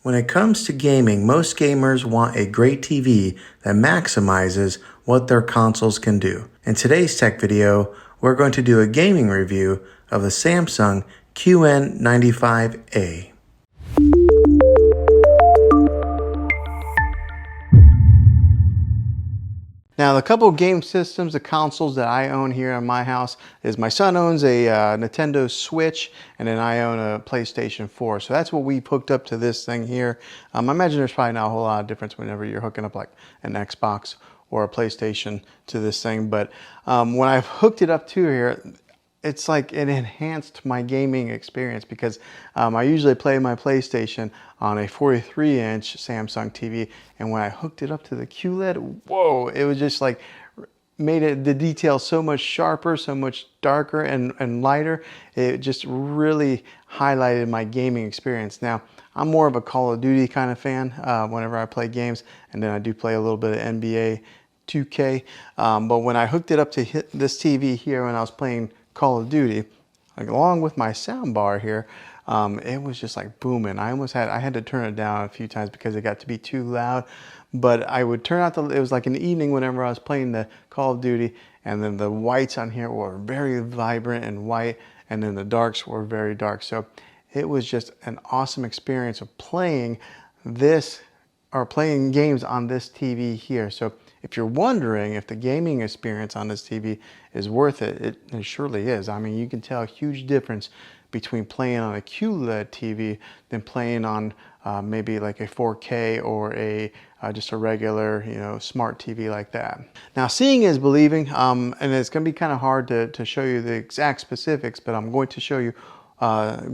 When it comes to gaming, most gamers want a great TV that maximizes what their consoles can do. In today's tech video, we're going to do a gaming review of the Samsung QN95A. Now, the couple of game systems, the consoles that I own here in my house is my son owns a Nintendo Switch, and then I own a PlayStation 4. So that's what we hooked up to this thing here. I imagine there's probably not a whole lot of difference whenever you're hooking up like an Xbox or a PlayStation to this thing. But when I've hooked it up to here, it's like it enhanced my gaming experience because I usually play my PlayStation on a 43-inch Samsung TV, and when I hooked it up to the QLED, whoa, it was just like made the details so much sharper, so much darker and lighter. It just really highlighted my gaming experience. Now, I'm more of a Call of Duty kind of fan whenever I play games, and then I do play a little bit of NBA 2K. But when I hooked it up to this TV here when I was playing Call of Duty, like, along with my sound bar here, it was just like booming. I had to turn it down a few times because it got to be too loud. But I would turn out it was like an evening whenever I was playing the Call of Duty, and then the whites on here were very vibrant and white, and then the darks were very dark. So it was just an awesome experience of playing this, or playing games on this TV here. So if you're wondering if the gaming experience on this TV is worth it, it surely is. I mean, you can tell a huge difference between playing on a QLED TV than playing on maybe like a 4K or just a regular, smart TV like that. Now, seeing is believing, and it's going to be kind of hard to show you the exact specifics, but I'm going to show you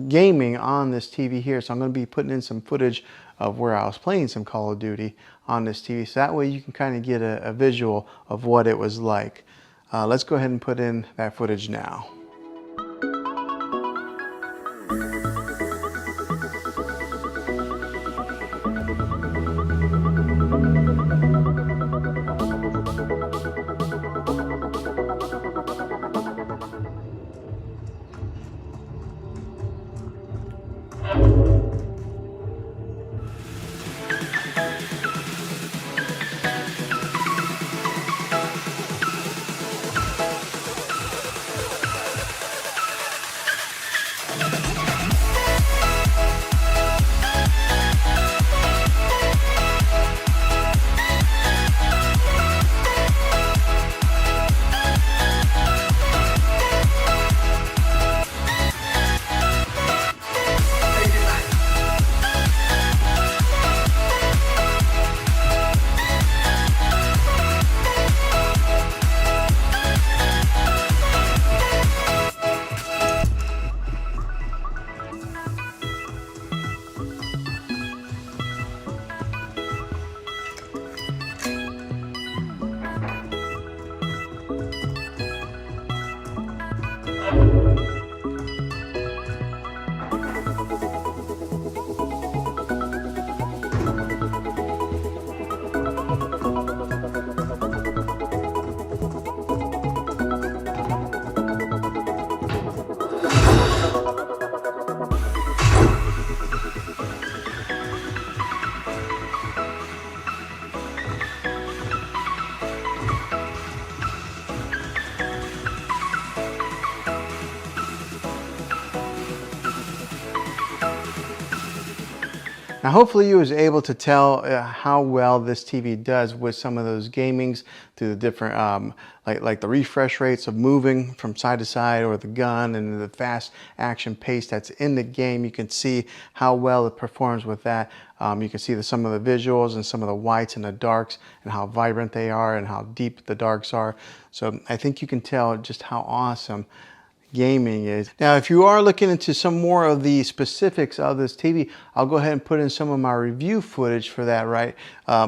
gaming on this TV here. So I'm going to be putting in some footage of where I was playing some Call of Duty on this TV. So that way you can kind of get a visual of what it was like. Let's go ahead and put in that footage now. Now, hopefully you was able to tell how well this TV does with some of those gamings through the different, like the refresh rates of moving from side to side, or the gun, and the fast action pace that's in the game. You can see how well it performs with that. You can see some of the visuals and some of the whites and the darks and how vibrant they are and how deep the darks are. So I think you can tell just how awesome gaming is. Now, if you are looking into some more of the specifics of this TV, I'll go ahead and put in some of my review footage for that, right?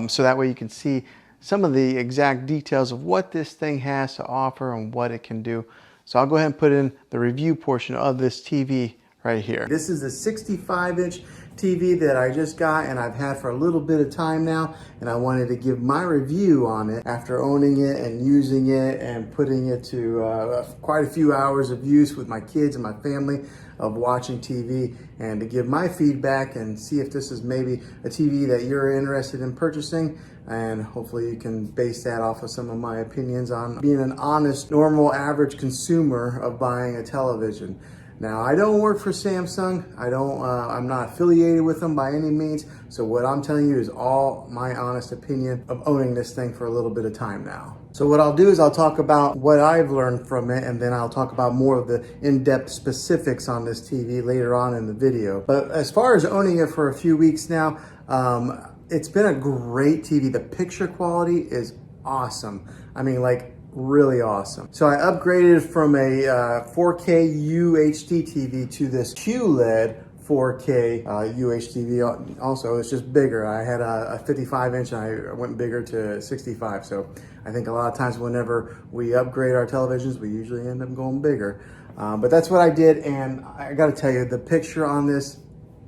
So that way you can see some of the exact details of what this thing has to offer and what it can do. So I'll go ahead and put in the review portion of this TV right here. This is a 65-inch TV that I just got and I've had for a little bit of time now, and I wanted to give my review on it after owning it and using it and putting it to quite a few hours of use with my kids and my family. of watching TV and to give my feedback and see if this is maybe a TV that you're interested in purchasing. And hopefully you can base that off of some of my opinions on being an honest, normal, average consumer of buying a television. Now, I don't work for Samsung. I'm not affiliated with them by any means. So what I'm telling you is all my honest opinion of owning this thing for a little bit of time now. So what I'll do is I'll talk about what I've learned from it, and then I'll talk about more of the in-depth specifics on this TV later on in the video. But as far as owning it for a few weeks now, it's been a great TV. The picture quality is awesome. I mean, like, really awesome. So I upgraded from a 4K UHD TV to this QLED 4K UHD. Also, it's just bigger. I had a 55 inch and I went bigger to 65. So I think a lot of times whenever we upgrade our televisions, we usually end up going bigger. But that's what I did, and I gotta tell you, the picture on this,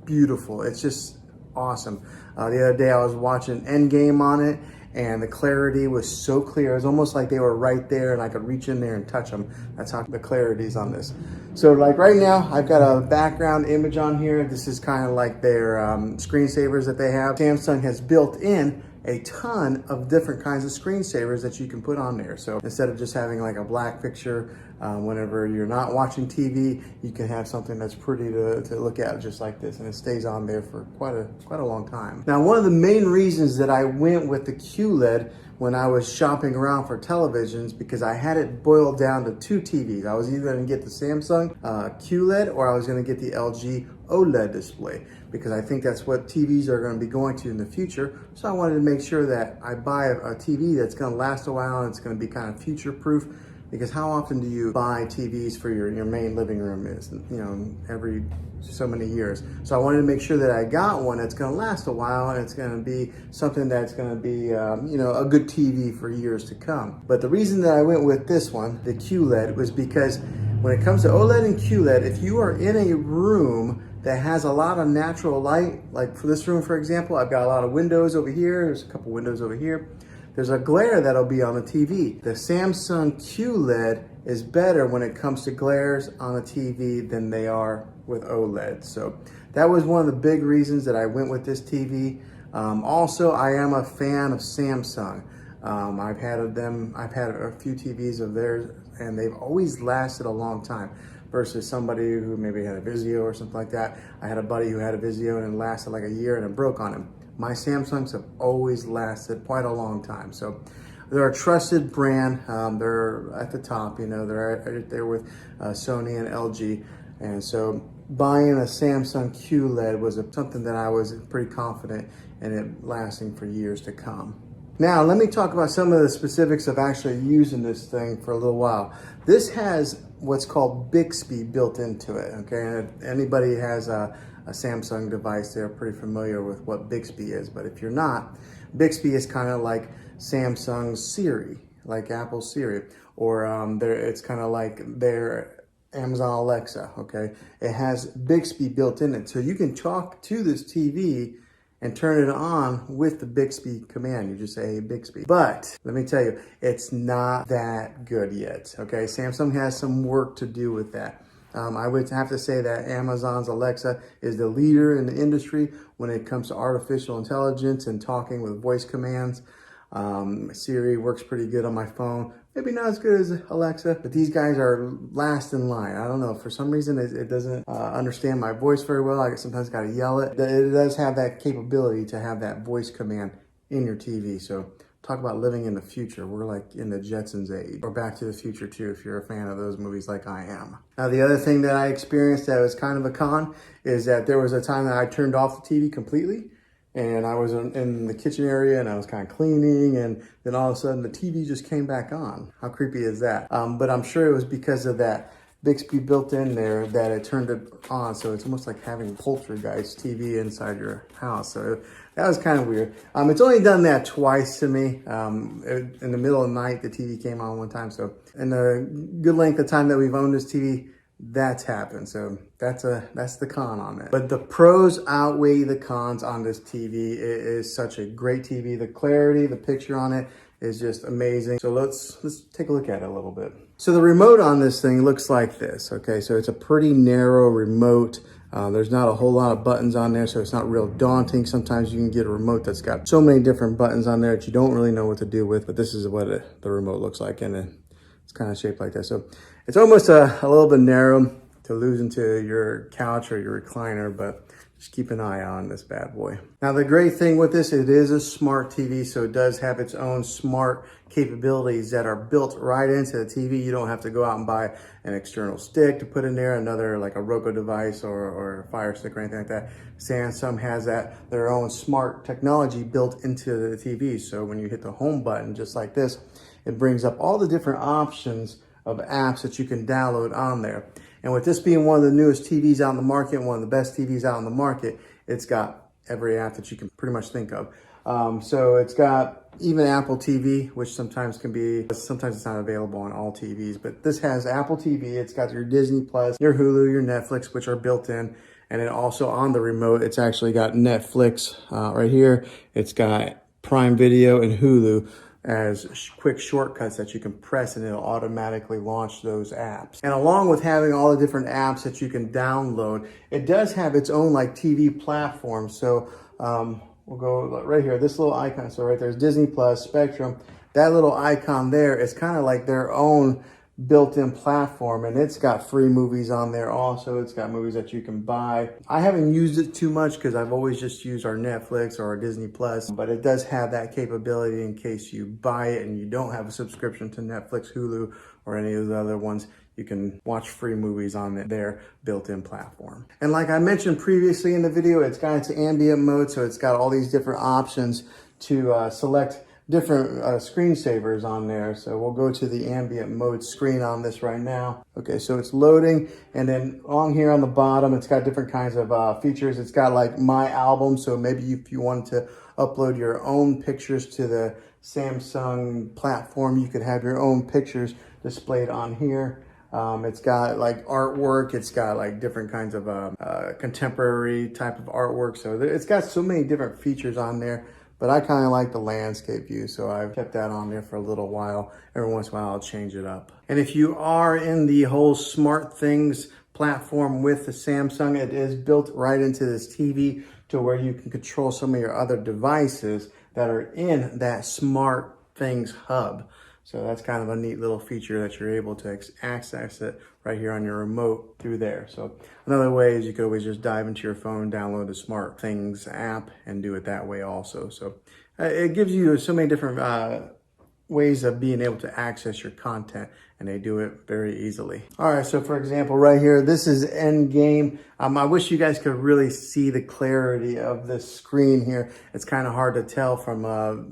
beautiful. It's just awesome. The other day I was watching Endgame on it, and the clarity was so clear. It was almost like they were right there and I could reach in there and touch them. That's how the clarity is on this. So like right now, I've got a background image on here. This is kind of like their screensavers that they have. Samsung has built in a ton of different kinds of screensavers that you can put on there. So instead of just having like a black picture, whenever you're not watching TV, you can have something that's pretty to look at just like this, and it stays on there for quite a long time. Now, one of the main reasons that I went with the QLED when I was shopping around for televisions, because I had it boiled down to two TVs. I was either going to get the Samsung QLED or I was going to get the LG OLED display, because I think that's what TVs are going to be going to in the future. So I wanted to make sure that I buy a TV that's going to last a while and it's going to be kind of future proof. Because how often do you buy TVs for your main living room? Is, you know, every so many years. So I wanted to make sure that I got one that's going to last a while and it's going to be something that's going to be, you know, a good TV for years to come. But the reason that I went with this one, the QLED, was because when it comes to OLED and QLED, if you are in a room that has a lot of natural light, like for this room, for example, I've got a lot of windows over here. There's a couple windows over here. There's a glare that'll be on the TV. The Samsung QLED is better when it comes to glares on a TV than they are with OLED. So that was one of the big reasons that I went with this TV. Also, I am a fan of Samsung. I've had a few TVs of theirs, and they've always lasted a long time. Versus somebody who maybe had a Vizio or something like that. I had a buddy who had a Vizio and it lasted like a year and it broke on him. My Samsungs have always lasted quite a long time. So they're a trusted brand. They're at the top, you know, they're right there with Sony and LG. And so buying a Samsung QLED was something that I was pretty confident in it lasting for years to come. Now, let me talk about some of the specifics of actually using this thing for a little while. This has what's called Bixby built into it, okay? And if anybody has a Samsung device, they're pretty familiar with what Bixby is. But if you're not, Bixby is kind of like Samsung's Siri, like Apple's Siri, or it's kind of like their Amazon Alexa, okay? It has Bixby built in it. So you can talk to this TV and turn it on with the Bixby command. You just say, hey, Bixby. But let me tell you, it's not that good yet, okay? Samsung has some work to do with that. I would have to say that Amazon's Alexa is the leader in the industry when it comes to artificial intelligence and talking with voice commands. Siri works pretty good on my phone. Maybe not as good as Alexa, but these guys are last in line. I don't know, for some reason it doesn't understand my voice very well. I sometimes got to yell it. It does have that capability to have that voice command in your TV. So talk about living in the future. We're like in the Jetsons age, or Back to the Future too, if you're a fan of those movies like I am. Now, the other thing that I experienced that was kind of a con is that there was a time that I turned off the TV completely. And I was in the kitchen area and I was kind of cleaning, and then all of a sudden the TV just came back on. How creepy is that? But I'm sure it was because of that Bixby built in there that it turned it on. So it's almost like having Poltergeist TV inside your house. So that was kind of weird. It's only done that twice to me. In the middle of the night, the TV came on one time. So in the good length of time that we've owned this TV, that's happened. So that's the con on it. But the pros outweigh the cons on this TV. It is such a great TV. The clarity, the picture on it is just amazing. So let's take a look at it a little bit. So the remote on this thing looks like this, okay? So it's a pretty narrow remote. There's not a whole lot of buttons on there, so it's not real daunting. Sometimes you can get a remote that's got so many different buttons on there that you don't really know what to do with, but this is what the remote looks like, and it's kind of shaped like that. So it's almost a little bit narrow to lose into your couch or your recliner, but just keep an eye on this bad boy. Now the great thing with this, it is a smart TV, so it does have its own smart capabilities that are built right into the TV. You don't have to go out and buy an external stick to put in there, another like a Roku device or a Fire Stick or anything like that. Samsung has their own smart technology built into the TV. So when you hit the home button, just like this, it brings up all the different options of apps that you can download on there. And with this being one of the newest TVs out in the market, one of the best TVs out in the market, it's got every app that you can pretty much think of. So it's got even Apple TV, which sometimes it's not available on all TVs, but this has Apple TV. It's got your Disney Plus, your Hulu, your Netflix, which are built in. And then also on the remote, it's actually got Netflix right here. It's got Prime Video and Hulu as quick shortcuts that you can press, and it'll automatically launch those apps. And along with having all the different apps that you can download, it does have its own like TV platform. So we'll go right here, this little icon. So right there's Disney Plus, Spectrum. That little icon there is kind of like their own built-in platform, and it's got free movies on there also. It's got movies that you can buy. I haven't used it too much because I've always just used our Netflix or our Disney Plus, but it does have that capability in case you buy it and you don't have a subscription to Netflix, Hulu, or any of the other ones. You can watch free movies on their built-in platform. And like I mentioned previously in the video, it's got its ambient mode, so it's got all these different options to select different screensavers on there. So we'll go to the ambient mode screen on this right now. Okay, so it's loading, and then on here on the bottom, it's got different kinds of features. It's got like My Album, so maybe if you wanted to upload your own pictures to the Samsung platform, you could have your own pictures displayed on here. It's got like artwork. It's got like different kinds of contemporary type of artwork. So it's got so many different features on there. But I kind of like the landscape view, so I've kept that on there for a little while. Every once in a while, I'll change it up. And if you are in the whole smart things platform with the Samsung, it is built right into this TV to where you can control some of your other devices that are in that smart things hub. So that's kind of a neat little feature that you're able to access it right here on your remote through there. So another way is you could always just dive into your phone, download the Smart Things app, and do it that way also. So it gives you so many different ways of being able to access your content, and they do it very easily. All right, so for example, right here, this is Endgame. I wish you guys could really see the clarity of this screen here. It's kind of hard to tell from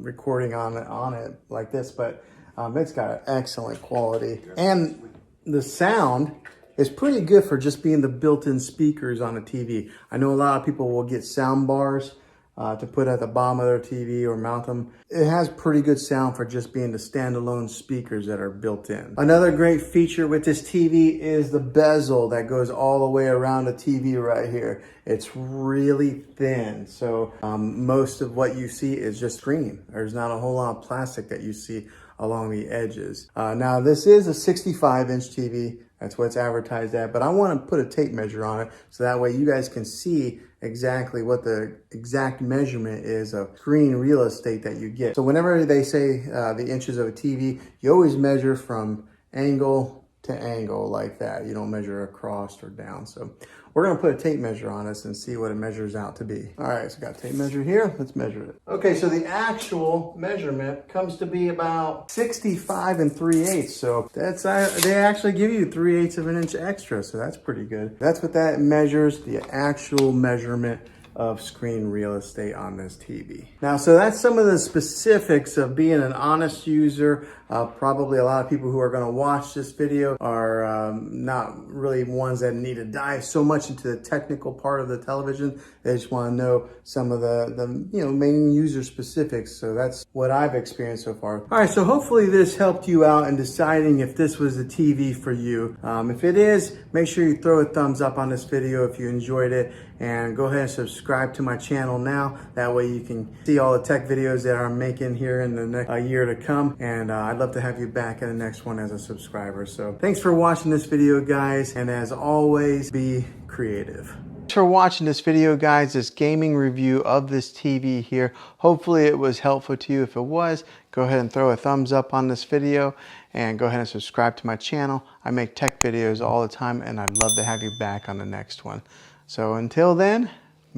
recording on it like this, but it's got excellent quality, and the sound is pretty good for just being the built-in speakers on a TV. I know a lot of people will get sound bars to put at the bottom of their TV or mount them. It has pretty good sound for just being the standalone speakers that are built in. Another great feature with this TV is the bezel that goes all the way around the TV right here. It's really thin, so most of what you see is just screen. There's not a whole lot of plastic that you see along the edges. Now this is a 65-inch TV. That's what it's advertised at, but I want to put a tape measure on it so that way you guys can see exactly what the exact measurement is of screen real estate that you get. So whenever they say the inches of a TV, you always measure from angle to angle like that. You don't measure across or down. So we're gonna put a tape measure on this and see what it measures out to be. All right, so got a tape measure here. Let's measure it. Okay, so the actual measurement comes to be about 65 3/8. So that's they actually give you 3/8 of an inch extra. So that's pretty good. That's what that measures, the actual measurement of screen real estate on this TV. Now, so that's some of the specifics of being an honest user. Probably a lot of people who are going to watch this video are not really ones that need to dive so much into the technical part of the television. They just want to know some of the main user specifics. So that's what I've experienced so far. All right, so hopefully this helped you out in deciding if this was the TV for you. If it is, make sure you throw a thumbs up on this video if you enjoyed it, and go ahead and subscribe subscribe to my channel now. That way you can see all the tech videos that I'm making here in the next year to come. And I'd love to have you back in the next one as a subscriber. So thanks for watching this video, guys. And as always, be creative. Thanks for watching this video, guys, this gaming review of this TV here. Hopefully it was helpful to you. If it was, go ahead and throw a thumbs up on this video and go ahead and subscribe to my channel. I make tech videos all the time and I'd love to have you back on the next one. So until then,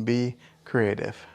be creative.